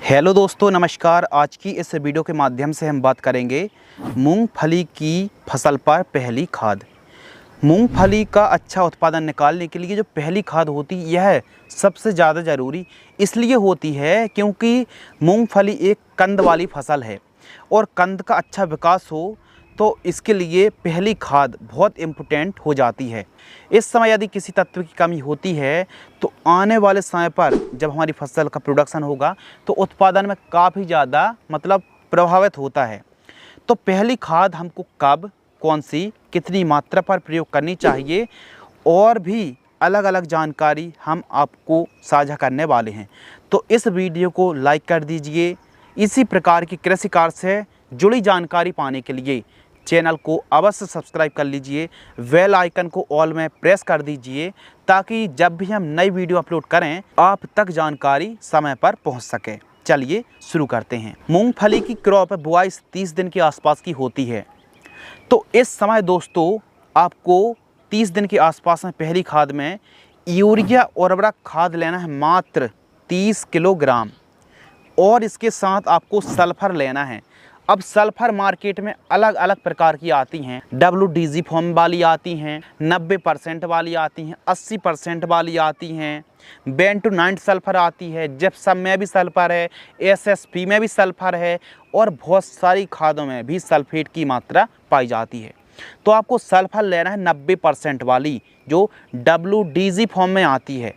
Hello दोस्तों, नमस्कार। आज की इस वीडियो के माध्यम से हम बात करेंगे मूंगफली की फसल पर पहली खाद। मूंगफली का अच्छा उत्पादन निकालने के लिए जो पहली खाद होती है यह सबसे ज़्यादा ज़रूरी इसलिए होती है क्योंकि मूंगफली एक कंद वाली फसल है और कंद का अच्छा विकास हो तो इसके लिए पहली खाद बहुत इम्पोर्टेंट हो जाती है। इस समय यदि किसी तत्व की कमी होती है तो आने वाले समय पर जब हमारी फसल का प्रोडक्शन होगा तो उत्पादन में काफ़ी ज़्यादा प्रभावित होता है। तो पहली खाद हमको कब, कौन सी, कितनी मात्रा पर प्रयोग करनी चाहिए और भी अलग अलग जानकारी हम आपको साझा करने वाले हैं। तो इस वीडियो को लाइक कर दीजिए। इसी प्रकार की कृषि कार्य से जुड़ी जानकारी पाने के लिए चैनल को अवश्य सब्सक्राइब कर लीजिए, बेल आइकन को ऑल में प्रेस कर दीजिए ताकि जब भी हम नई वीडियो अपलोड करें आप तक जानकारी समय पर पहुंच सके। चलिए शुरू करते हैं। मूंगफली की क्रॉप बुआई 30 दिन के आसपास की होती है। तो इस समय दोस्तों आपको 30 दिन के आसपास में पहली खाद में यूरिया उर्वरक खाद लेना है मात्र 30 किलोग्राम और इसके साथ आपको सल्फर लेना है। अब सल्फर मार्केट में अलग अलग प्रकार की आती हैं। WDG फॉर्म वाली आती हैं, 90% वाली आती हैं, 80% वाली आती हैं, बेंटोनाइट सल्फर आती है, जिप्सम में भी सल्फर है, SSP में भी सल्फर है और बहुत सारी खादों में भी सल्फेट की मात्रा पाई जाती है। तो आपको सल्फर लेना है 90% वाली जो WDG फॉर्म में आती है।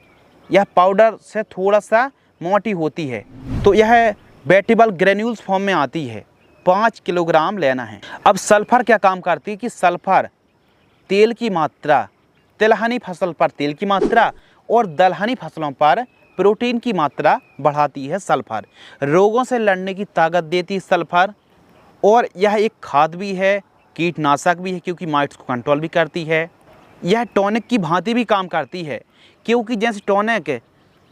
यह पाउडर से थोड़ा सा मोटी होती है। तो यह वेटेबल ग्रेन्यूल्स फॉर्म में आती है। 5 किलोग्राम लेना है। अब सल्फर क्या काम करती है कि सल्फर तेल की मात्रा, तिलहनी फसल पर तेल की मात्रा और दलहनी फसलों पर प्रोटीन की मात्रा बढ़ाती है। सल्फर रोगों से लड़ने की ताकत देती है सल्फर और यह एक खाद भी है, कीटनाशक भी है क्योंकि माइट्स को कंट्रोल भी करती है। यह टॉनिक की भांति भी काम करती है क्योंकि जैसे टॉनिक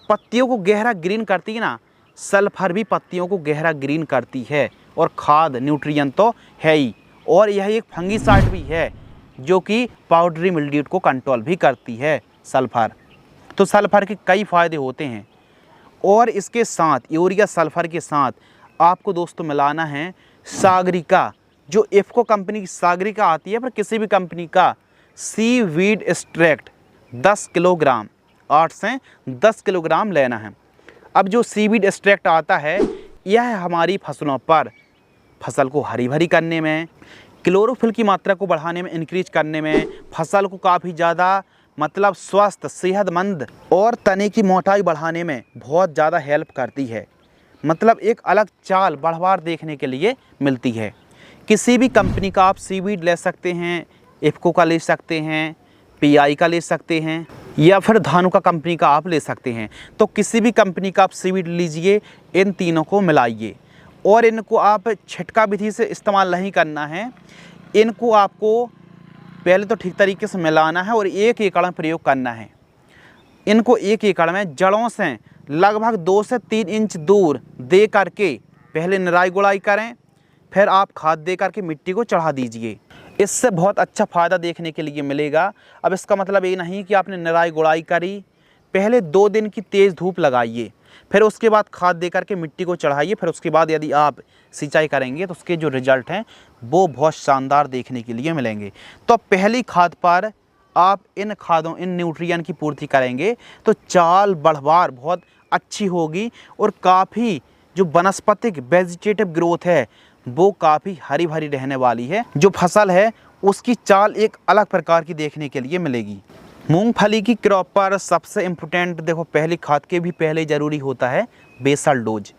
पत्तियों को गहरा ग्रीन करती है ना, सल्फर भी पत्तियों को गहरा ग्रीन करती है और खाद न्यूट्रिएंट तो है ही और यह एक फंगीसाइड भी है जो कि पाउडरी मिल्ड्यू को कंट्रोल भी करती है सल्फर। तो सल्फर के कई फ़ायदे होते हैं और इसके साथ यूरिया सल्फर के साथ आपको दोस्तों मिलाना है सागरिका, जो इफ़को कंपनी की सागरिका आती है पर किसी भी कंपनी का सीवीड एक्सट्रैक्ट 10 किलोग्राम, 8 से 10 किलोग्राम लेना है। अब जो सीवीड एक्सट्रैक्ट आता है यह हमारी फसलों पर फसल को हरी भरी करने में, क्लोरोफिल की मात्रा को बढ़ाने में, इंक्रीज करने में, फसल को काफ़ी ज़्यादा स्वस्थ, सेहतमंद और तने की मोटाई बढ़ाने में बहुत ज़्यादा हेल्प करती है। एक अलग चाल बढ़वार देखने के लिए मिलती है। किसी भी कंपनी का आप सीवीड ले सकते हैं, इफ़को का ले सकते हैं, PI का ले सकते हैं या फिर धानुका कंपनी का आप ले सकते हैं। तो किसी भी कंपनी का आप सीवीड लीजिए, इन तीनों को मिलाइए और इनको आप छिटका विधि से इस्तेमाल नहीं करना है। इनको आपको पहले तो ठीक तरीके से मिलाना है और 1 एकड़ में प्रयोग करना है। इनको 1 एकड़ में जड़ों से लगभग 2 से 3 इंच दूर दे करके पहले निराई गुड़ाई करें, फिर आप खाद दे करके मिट्टी को चढ़ा दीजिए। इससे बहुत अच्छा फ़ायदा देखने के लिए मिलेगा। अब इसका मतलब ये नहीं कि आपने निराई गुड़ाई करी, पहले 2 दिन की तेज़ धूप लगाइए, फिर उसके बाद खाद दे करके मिट्टी को चढ़ाइए, फिर उसके बाद यदि आप सिंचाई करेंगे तो उसके जो रिज़ल्ट हैं वो बहुत शानदार देखने के लिए मिलेंगे। तो पहली खाद पर आप इन खादों, इन न्यूट्रिएंट की पूर्ति करेंगे तो चाल बढ़वार बहुत अच्छी होगी और काफ़ी जो वनस्पतिक वेजिटेटिव ग्रोथ है वो काफ़ी हरी भरी रहने वाली है। जो फसल है उसकी चाल एक अलग प्रकार की देखने के लिए मिलेगी। मूंगफली की क्रॉप पर सबसे इम्पोर्टेंट देखो, पहली खाद के भी पहले ज़रूरी होता है बेसल डोज।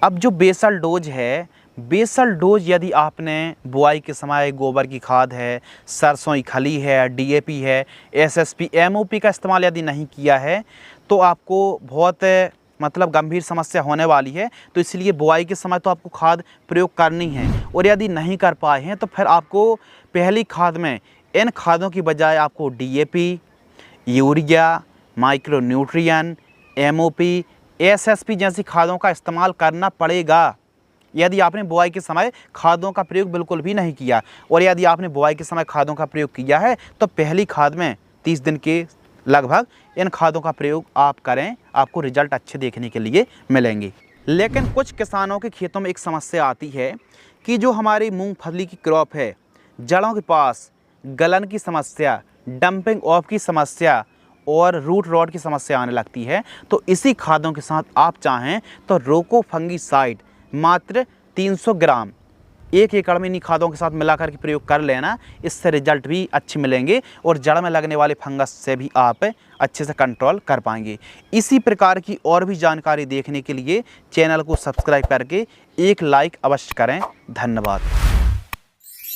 अब जो बेसल डोज है, बेसल डोज यदि आपने बुआई के समय गोबर की खाद है, सरसों की खली है, DAP है, SSP, MOP का इस्तेमाल यदि नहीं किया है तो आपको बहुत गंभीर समस्या होने वाली है। तो इसलिए बुआई के समय तो आपको खाद प्रयोग करनी है और यदि नहीं कर पाए हैं तो फिर आपको पहली खाद में इन खादों की बजाय आपको DAP, urea, micro nutrient, MOP, SSP जैसी खादों का इस्तेमाल करना पड़ेगा यदि आपने बुआई के समय खादों का प्रयोग बिल्कुल भी नहीं किया। और यदि आपने बुआई के समय खादों का प्रयोग किया है तो पहली खाद में 30 दिन के लगभग इन खादों का प्रयोग आप करें, आपको रिजल्ट अच्छे देखने के लिए मिलेंगे। लेकिन कुछ किसानों के खेतों में एक समस्या आती है कि जो हमारी मूंगफली की क्रॉप है, जड़ों के पास गलन की समस्या, डंपिंग ऑफ की समस्या और रूट रॉट की समस्या आने लगती है। तो इसी खादों के साथ आप चाहें तो रोको फंगीसाइड मात्र 300 ग्राम 1 एकड़ में इन्हीं खादों के साथ मिलाकर के प्रयोग कर लेना। इससे रिजल्ट भी अच्छे मिलेंगे और जड़ में लगने वाले फंगस से भी आप अच्छे से कंट्रोल कर पाएंगे। इसी प्रकार की और भी जानकारी देखने के लिए चैनल को सब्सक्राइब करके एक लाइक अवश्य करें। धन्यवाद।